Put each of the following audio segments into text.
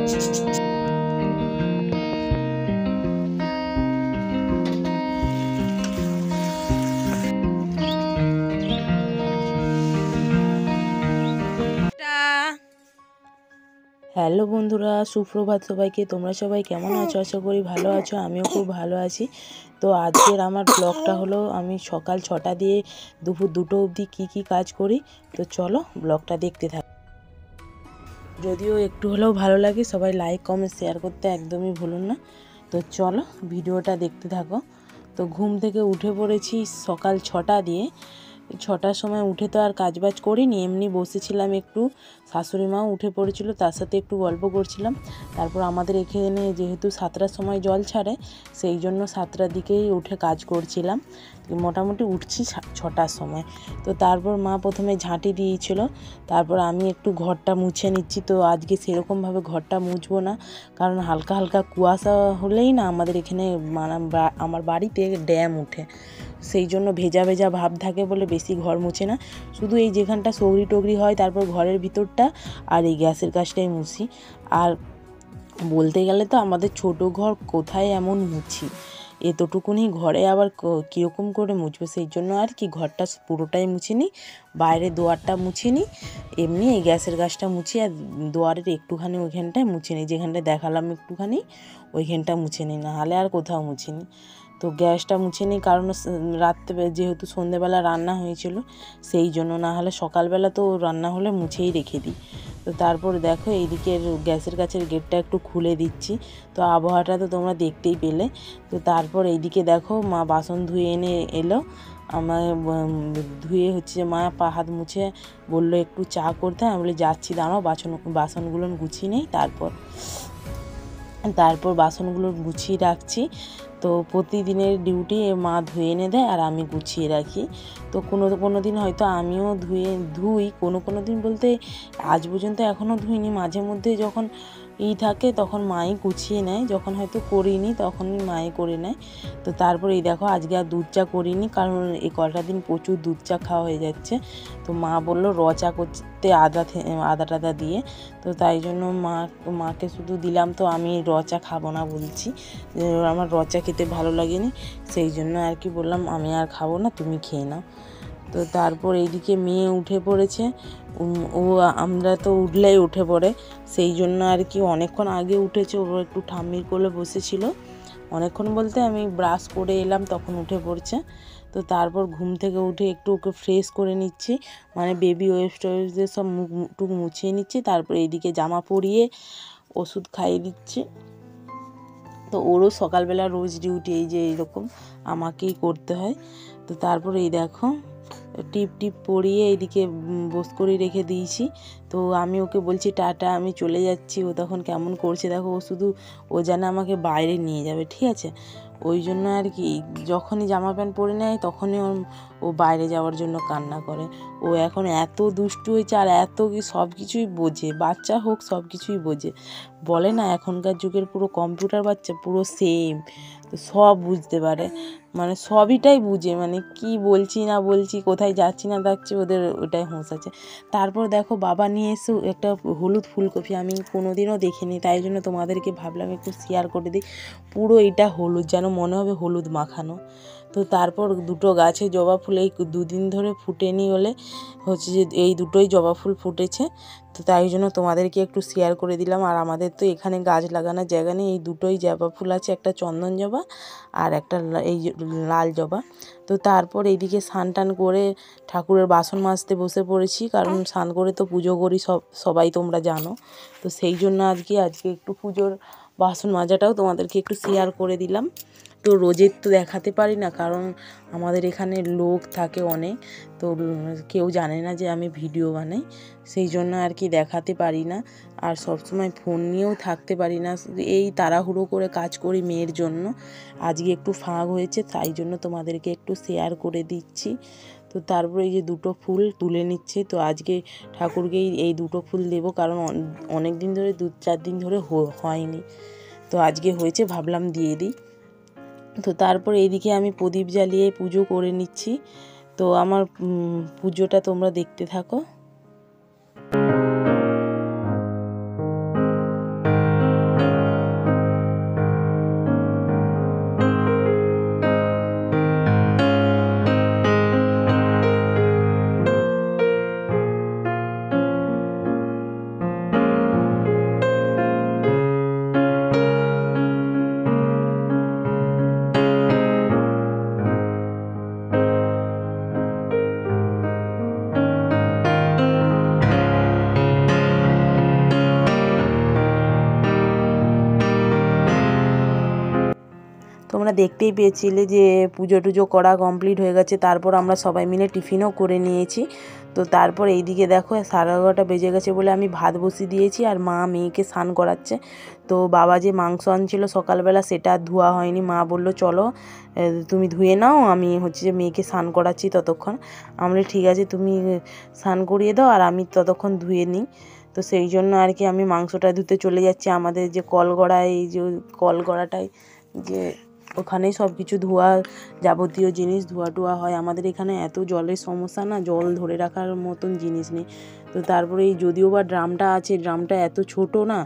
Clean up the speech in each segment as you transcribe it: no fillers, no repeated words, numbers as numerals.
Hello বন্ধুরা, সুপ্রভাত সবাইকে। তোমরা সবাই কেমন আছো? আশা করি ভালো আছো। আমিও খুব ভালো আছি। তো আজকের আমার ব্লগটা হলো আমি সকাল 6টা দিয়ে দুপুর 2টো অবধি কী কাজ করি। তো চলো ব্লগটা দেখতে থাকি। যদিও একটু হলেও ভালো লাগে, সবাই লাইক কমেন্ট শেয়ার করতে একদমই ভুলুন না। তো চলো ভিডিওটা দেখতে থাকো। তো ঘুম থেকে উঠে পড়েছি সকাল 6টা দিয়ে। 6টার সময় উঠে তো আর কাজবাজ করিনি, এমনি বসেছিলাম একটু। শাশুড়ি মাও উঠে পড়েছিল, তার সাথে একটু গল্প করছিলাম। তারপর আমাদের এখানে যেহেতু 7টার সময় জল ছাড়ে, সেই জন্য 7টার দিকেই উঠে কাজ করছিলাম। মোটামুটি উঠছি 6টার সময়। তো তারপর মা প্রথমে ঝাঁটি দিয়েছিল, তারপর আমি একটু ঘরটা মুছে নিচ্ছি। তো আজকে সেরকমভাবে ঘরটা মুছবো না, কারণ হালকা হালকা কুয়াশা হলেই না আমাদের এখানে আমার বাড়িতে ড্যাম উঠে, সেই জন্য ভেজা ভেজা ভাব থাকে বলে বেশি ঘর মুছে না। শুধু এই যেখানটা সগড়ি টগড়ি হয়, তারপর ঘরের ভিতরটা আর এই গ্যাসের কাজটাই মুছি। আর বলতে গেলে তো আমাদের ছোট ঘর, কোথায় এমন মুছি, এতটুকুনি ঘরে আবার কীরকম করে মুছবো, সেই জন্য আর কি ঘরটা পুরোটাই মুছিনি, বাইরে দুয়ারটা মুছিনি, এমনি এই গ্যাসের গাছটা মুছি আর দুয়ারের একটুখানি ওইখানটায় মুছিনি, যেখানটায় দেখালাম একটুখানি ওইখানটা মুছিনি, নাহলে আর কোথাও মুছিনি। তো গ্যাসটা মুছে নিই, কারণ রাত্রে যেহেতু সন্ধেবেলা রান্না হয়েছিল, সেই জন্য, না হলে সকালবেলা তো রান্না হলে মুছেই রেখে দিই। তো তারপর দেখো এইদিকের গ্যাসের কাছের গেটটা একটু খুলে দিচ্ছি। তো আবহাওয়াটা তো তোমরা দেখতেই পেলে। তো তারপর এইদিকে দেখো মা বাসন ধুয়ে এনে এলো। আমার ধুয়ে হচ্ছে মা পা হাত মুছে বললো একটু চা করতে। আমি বলি যাচ্ছি, দাঁড়াও বাসনগুলো গুছিয়ে নেই, তারপর বাসনগুলো গুছিয়ে রাখছি। তো প্রতিদিনের ডিউটি মা ধুয়ে এনে দেয় আর আমি গুছিয়ে রাখি। তো কোনো দিন হয়তো আমিও ধুই, কোনো দিন বলতে আজ পর্যন্ত এখনও ধুইনি। মাঝে মধ্যে যখন থাকে তখন মাই গুছিয়ে নেয়, যখন হয়তো করিনি তখনই মাই করে নেয়। তো তারপর এই দেখো আজকে আর দুধ চা করিনি, কারণ এই কটা দিন প্রচুর দুধ চা খাওয়া হয়ে যাচ্ছে। তো মা বললো র চা করতে আদা টাদা দিয়ে। তো তাই জন্য মাকে শুধু দিলাম। তো আমি র চা খাবো না বলছি, আমার র চা খেতে ভালো লাগেনি, সেই জন্য আর কি বললাম আমি আর খাবো না, তুমি খেয়ে নাও। তো তারপর এইদিকে মেয়ে উঠে পড়েছে। আমরা তো উঠলেই উঠে পড়ে, সেই জন্য আর কি অনেকক্ষণ আগে উঠেছে। ও একটু ঠাম্মির কোলে বসেছিল, অনেকক্ষণ বলতে আমি ব্রাশ করে এলাম তখন উঠে পড়ছে। তো তারপর ঘুম থেকে উঠে একটু ওকে ফ্রেশ করে নিচ্ছি, মানে বেবি ওয়েবস সব মুখ মুছিয়ে নিচ্ছি। তারপর এইদিকে জামা পরিয়ে ওষুধ খাইয়ে দিচ্ছি। তো ওরও সকালবেলা রোজ ডিউটি এই যে এইরকম আমাকেই করতে হয়। তো তারপর এই দেখো টিপ পরিয়ে এইদিকে বস করে রেখে দিয়েছি। তো আমি ওকে বলছি টাটা, আমি চলে যাচ্ছি। ও তখন কেমন করছে দেখো, ও যেন আমাকে বাইরে নিয়ে যাবে, ঠিক আছে। ওই জন্য আর কি যখনই জামা প্যান্ট পরে নেয় তখনই ও বাইরে যাওয়ার জন্য কান্না করে। ও এখন এত দুষ্টু হয়েছে আর সব কিছুই বোঝে, বাচ্চা হোক সব কিছুই বোঝে। বলে না এখনকার যুগের পুরো কম্পিউটার বাচ্চা, পুরো সেম। তো সব বুঝতে পারে, মানে সবইটাই বুঝে, মানে কি বলছি না বলছি, কোথায় যাচ্ছি না যাচ্ছি, ওদের ওটাই হোঁশ আছে। তারপর দেখো বাবা নিয়ে এসে একটা হলুদ ফুলকপি, আমি কোনোদিনও দেখিনি, তাই জন্য তোমাদেরকে ভাবলাম একটু শেয়ার করে দিই। পুরো এটা হলুদ, যেন মনে হবে হলুদ মাখানো। তো তারপর দুটো গাছে জবা ফুল এই দুদিন ধরে ফুটেনি বলে হচ্ছে যে এই দুটোই জবা ফুল ফুটেছে। তো তাই জন্য তোমাদেরকে একটু শেয়ার করে দিলাম। আর আমাদের তো এখানে গাছ লাগানোর জায়গা নেই, এই দুটোই জবা ফুল আছে, একটা চন্দন জবা আর একটা এই লাল জবা। তো তারপর এইদিকে স্নান টান করে ঠাকুরের বাসন মাজতে বসে পড়েছি, কারণ স্নান করে তো পুজো করি সবাই তোমরা জানো। তো সেই জন্য আজকে একটু পুজোর বাসন মাজাটাও তোমাদেরকে একটু শেয়ার করে দিলাম। তো রোজের তো দেখাতে পারি না, কারণ আমাদের এখানে লোক থাকে অনেক, তো কেউ জানে না যে আমি ভিডিও বানাই, সেই জন্য আর কি দেখাতে পারি না। আর সবসময় ফোন নিয়েও থাকতে পারি না, এই তাড়াহুড়ো করে কাজ করি মেয়ের জন্য। আজকে একটু ফাঁক হয়েছে, তাই জন্য তোমাদেরকে একটু শেয়ার করে দিচ্ছি। তো তারপরে এই যে দুটো ফুল তুলে নিচ্ছি। তো আজকে ঠাকুরকেই এই দুটো ফুল দেবো, কারণ অনেক দিন ধরে 2-4 দিন ধরে হয়নি, তো আজকে হয়েছে, ভাবলাম দিয়ে দিই। তো তারপর এইদিকে আমি প্রদীপ জ্বালিয়ে পুজো করে নিচ্ছি। তো আমার পুজোটা তোমরা দেখতে থাকো। দেখতেই পেয়েছিলে যে পুজো টুজো করা কমপ্লিট হয়ে গেছে। তারপর আমরা সবাই মিলে টিফিনও করে নিয়েছি। তো তারপর এইদিকে দেখো 11:30 বেজে গেছে বলে আমি ভাত বসিয়ে দিয়েছি, আর মা মেয়েকে স্নান করাচ্ছে। তো বাবা যে মাংস আনছিল সকালবেলা সেটা ধোয়া হয়নি, মা বললো চলো তুমি ধুয়ে নাও, আমি হচ্ছে যে মেয়েকে স্নান করাচ্ছি ততক্ষণ। আমরা ঠিক আছে তুমি স্নান করিয়ে দাও আর আমি ততক্ষণ ধুয়ে নিই। তো সেই জন্য আর কি আমি মাংসটা ধুতে চলে যাচ্ছি। আমাদের যে কলগড়া, এই যে কলগড়াটায় যে ওখানেই সব কিছু ধোয়া যাবতীয় জিনিস ধোয়া টোয়া হয়। আমাদের এখানে এত জলের সমস্যা না, জল ধরে রাখার মতন জিনিস নেই। তো তারপরে এই যদিও বা ড্রামটা আছে, ড্রামটা এত ছোট না,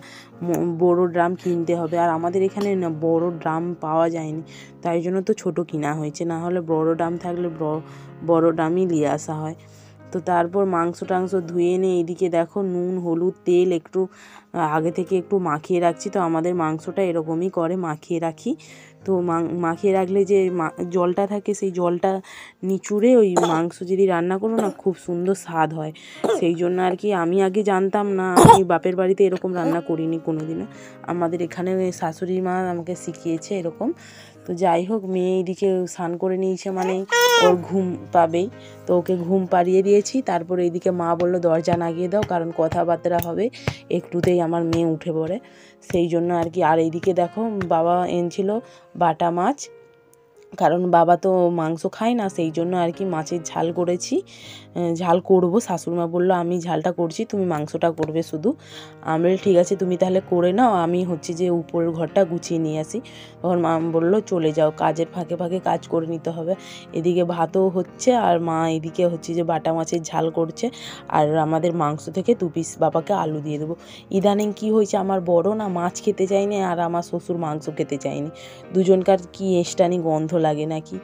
বড় ড্রাম কিনতে হবে। আর আমাদের এখানে না বড় ড্রাম পাওয়া যায়নি, তাই জন্য তো ছোট কিনা হয়েছে, না হলে বড় ড্রাম থাকলে বড় ড্রামই নিয়ে আসা হয়। তো তারপর মাংস টাংস ধুয়ে এনে এদিকে দেখো নুন হলুদ তেল একটু আগে থেকে একটু মাখিয়ে রাখছি। তো আমাদের মাংসটা এরকমই করে, মাখিয়ে রাখি। তো মাখিয়ে রাখলে যে জলটা থাকে সেই জলটা নিচুড়ে ওই মাংস যদি রান্না করো না খুব সুন্দর স্বাদ হয়। সেই জন্য আর কি আমি আগে জানতাম না, আমি বাপের বাড়িতে এরকম রান্না করিনি কোনোদিনও। আমাদের এখানে শাশুড়ি মা আমাকে শিখিয়েছে এরকম। তো যাই হোক, মেয়ে এদিকে স্নান করে নিয়েছে মানে ওর ঘুম পাবেই, তো ওকে ঘুম পাড়িয়ে দিয়েছি। তারপরে এইদিকে মা বললো দরজা লাগিয়ে দাও, কারণ কথাবার্তা হবে, একটুতেই আমার মেয়ে উঠে পড়ে, সেই জন্য আর কি। আর এইদিকে দেখো বাবা এনেছিল বাটা মাছ, কারণ বাবা তো মাংস খায় না, সেই জন্য আর কি মাছের ঝাল করেছি, ঝাল করবো। শাশুড়িমা বললো আমি ঝালটা করছি, তুমি মাংসটা করবে শুধু। আমি ঠিক আছে তুমি তাহলে করে নাও, আমি হচ্ছে যে উপরের ঘরটা গুছিয়ে নিয়ে আসি। তখন মা বললো চলে যাও, কাজের ফাঁকে ফাঁকে কাজ করে নিতে হবে। এদিকে ভাতও হচ্ছে আর মা এদিকে হচ্ছে যে বাটা মাছের ঝাল করছে। আর আমাদের মাংস থেকে 2 পিস বাবাকে আলু দিয়ে দেবো। ইদানিং কি হয়েছে, আমার বড় না মাছ খেতে চায়নি আর আমার শ্বশুর মাংস খেতে চায়নি, দুজনকার কি এষ্টানি গন্ধ লাগে নাকি,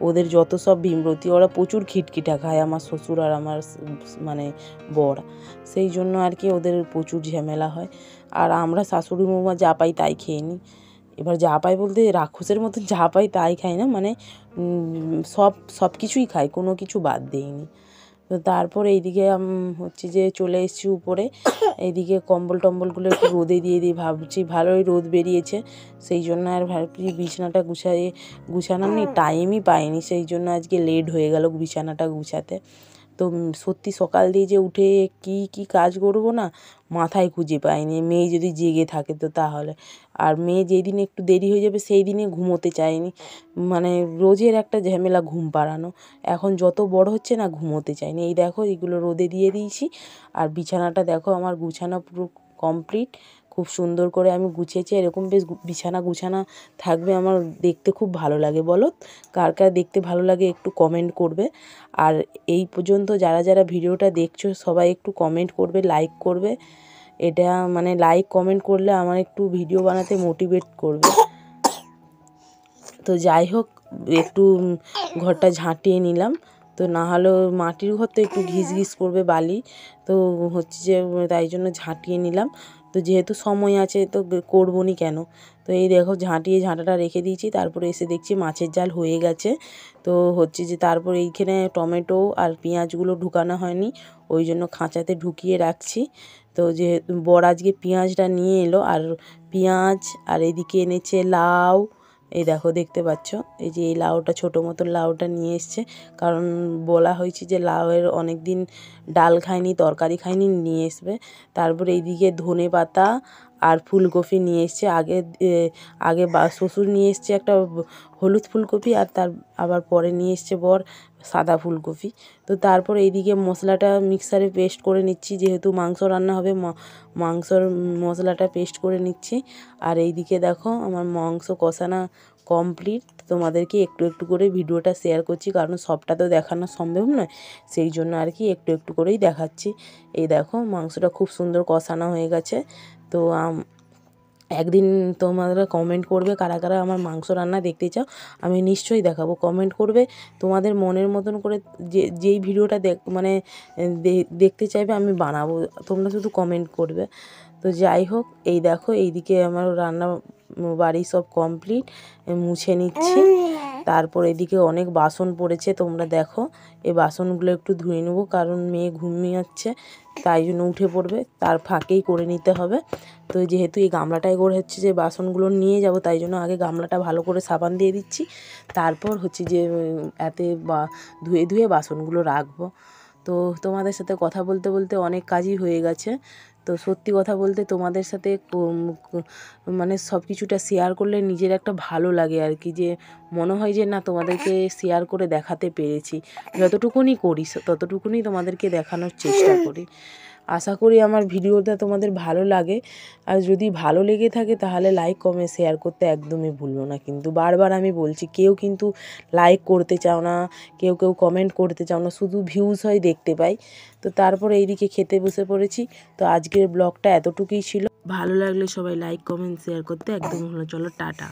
ওদের যত সব ভীমরতি, ওরা প্রচুর খিটখিটা খায় আমার শ্বশুর আর আমার মানে বর, সেই জন্য আর কি ওদের প্রচুর ঝামেলা হয়। আর আমরা শাশুড়ি বৌমা যা পাই তাই খেয়ে নিই। এবার যা পাই বলতে রাক্ষসের মতো যা পাই তাই খাই না, মানে সব কিছুই খাই, কোনো কিছু বাদ দিইনি। তো তারপর এইদিকে হচ্ছে যে চলে এসেছি উপরে, এইদিকে কম্বল টম্বলগুলো একটু রোদে দিয়ে দিই, ভাবছি ভালোই রোদ বেরিয়েছে, সেই জন্য আর ভাবছি বিছানাটা গুছানোর নেই, টাইমই পাইনি, সেই জন্য আজকে লেট হয়ে গেল বিছানাটা গুছাতে। তো সত্যি সকাল দিয়ে যে উঠে কি কাজ করব না মাথায় খুঁজে পাইনি, মেয়ে যদি জেগে থাকে তো তাহলে। আর মেয়ে যেদিন একটু দেরি হয়ে যাবে সেই দিনে ঘুমোতে চায়নি, মানে রোজের একটা ঝামেলা ঘুম পাড়ানো, এখন যত বড় হচ্ছে না ঘুমোতে চায়নি। এই দেখো এগুলো রোদে দিয়ে দিয়েছি, আর বিছানাটা দেখো আমার গুছানো পুরো কমপ্লিট, খুব সুন্দর করে আমি গুছিয়েছি। এরকম বেশ বিছানা গুছানা থাকবে আমার দেখতে খুব ভালো লাগে, বলো কার কার দেখতে ভালো লাগে একটু কমেন্ট করবে। আর এই পর্যন্ত যারা যারা ভিডিওটা দেখছো সবাই একটু কমেন্ট করবে, লাইক করবে, এটা মানে লাইক কমেন্ট করলে আমার একটু ভিডিও বানাতে মোটিভেট করবে। তো যাই হোক একটু ঘরটা ঝাঁটিয়ে নিলাম, তো না হলেও মাটির ঘর তো একটু ঘিস করবে বালি, তো হচ্ছে যে তাই জন্য ঝাঁটিয়ে নিলাম। তো যেহেতু সময় আছে তো করবো নি কেন। তো এই দেখো ঝাঁটিয়ে ঝাঁটাটা রেখে দিয়েছি, তারপরে এসে দেখছি মাছের ঝাল হয়ে গেছে। তো হচ্ছে যে তারপর এইখানে টমেটো আর পেঁয়াজগুলো ঢুকানো হয়নি, ওই জন্য খাঁচাতে ঢুকিয়ে রাখছি। তো যে বর আজকে পেঁয়াজটা নিয়ে এলো, আর পেঁয়াজ আর এদিকে এনেছে লাউ, এই দেখো দেখতে পাচ্ছ, এই যে এই লাউটা ছোটো মতো লাউটা নিয়ে এসছে, কারণ বলা হয়েছে যে লাউয়ের অনেক দিন ডাল খায়নি তরকারি খায়নি, নিয়ে আসবে। তারপরে এইদিকে ধনে পাতা আর ফুলকপি নিয়ে এসছে, আগে শ্বশুর নিয়ে এসছে একটা হলুদ ফুলকপি, আর তার আবার পরে নিয়ে এসছে বর সাদা ফুলকপি। তো তারপর এইদিকে মশলাটা মিক্সারে পেস্ট করে নিচ্ছি, যেহেতু মাংস রান্না হবে মাংসর মশলাটা পেস্ট করে নিচ্ছি। আর এইদিকে দেখো আমার মাংস কষানো কমপ্লিট, তোমাদেরকে একটু একটু করে ভিডিওটা শেয়ার করছি, কারণ সবটা তো দেখানো সম্ভব নয়, সেই জন্য আর কি একটু একটু করেই দেখাচ্ছি। এই দেখো মাংসটা খুব সুন্দর কষানো হয়ে গেছে। তো একদিন তোমরা কমেন্ট করবে কারা কারা আমার মাংস রান্না দেখতে চাও, আমি নিশ্চয়ই দেখাবো, কমেন্ট করবে তোমাদের মনের মতন করে, যেই ভিডিওটা মানে দেখতে চাইবে আমি বানাবো, তোমরা শুধু কমেন্ট করবে। তো যাই হোক এই দেখো এইদিকে আমার রান্না বাড়ি সব কমপ্লিট, মুছে নিচ্ছি। তারপর এদিকে অনেক বাসন পড়েছে, তোমরা দেখো এই বাসনগুলো একটু ধুয়ে নেবো, কারণ মেয়ে ঘুমিয়ে যাচ্ছে, তাই জন্য উঠে পড়বে, তার ফাঁকেই করে নিতে হবে। তো যেহেতু এই গামলাটায় করে হচ্ছে যে বাসনগুলো নিয়ে যাব, তাই জন্য আগে গামলাটা ভালো করে সাবান দিয়ে দিচ্ছি, তারপর হচ্ছে যে এতে ধুয়ে ধুয়ে বাসনগুলো রাখবো। তো তোমাদের সাথে কথা বলতে বলতে অনেক কাজই হয়ে গেছে। তো সত্যি কথা বলতে তোমাদের সাথে মানে সব কিছুটা শেয়ার করলে নিজের একটা ভালো লাগে আর কি, যে মনে হয় যে না তোমাদেরকে শেয়ার করে দেখাতে পেরেছি। যতটুকুনি করি ততটুকুনি তোমাদেরকে দেখানোর চেষ্টা করি। আশা করি আমার ভিডিওটা তোমাদের ভালো লাগে। আর যদি ভালো লেগে থাকে তাহলে লাইক কমেন্ট শেয়ার করতে একদমই ভুলবো না। কিন্তু বারবার আমি বলছি, কেউ কিন্তু লাইক করতে চাও না, কেউ কমেন্ট করতে চাও না, শুধু ভিউজ হয় দেখতে পাই। তো তারপর এইদিকে খেতে বসে পড়েছি। তো আজকের ব্লগটা এতটুকুই ছিল। ভালো লাগলে সবাই লাইক কমেন্ট শেয়ার করতে একদম ভুলো। চলো টাটা।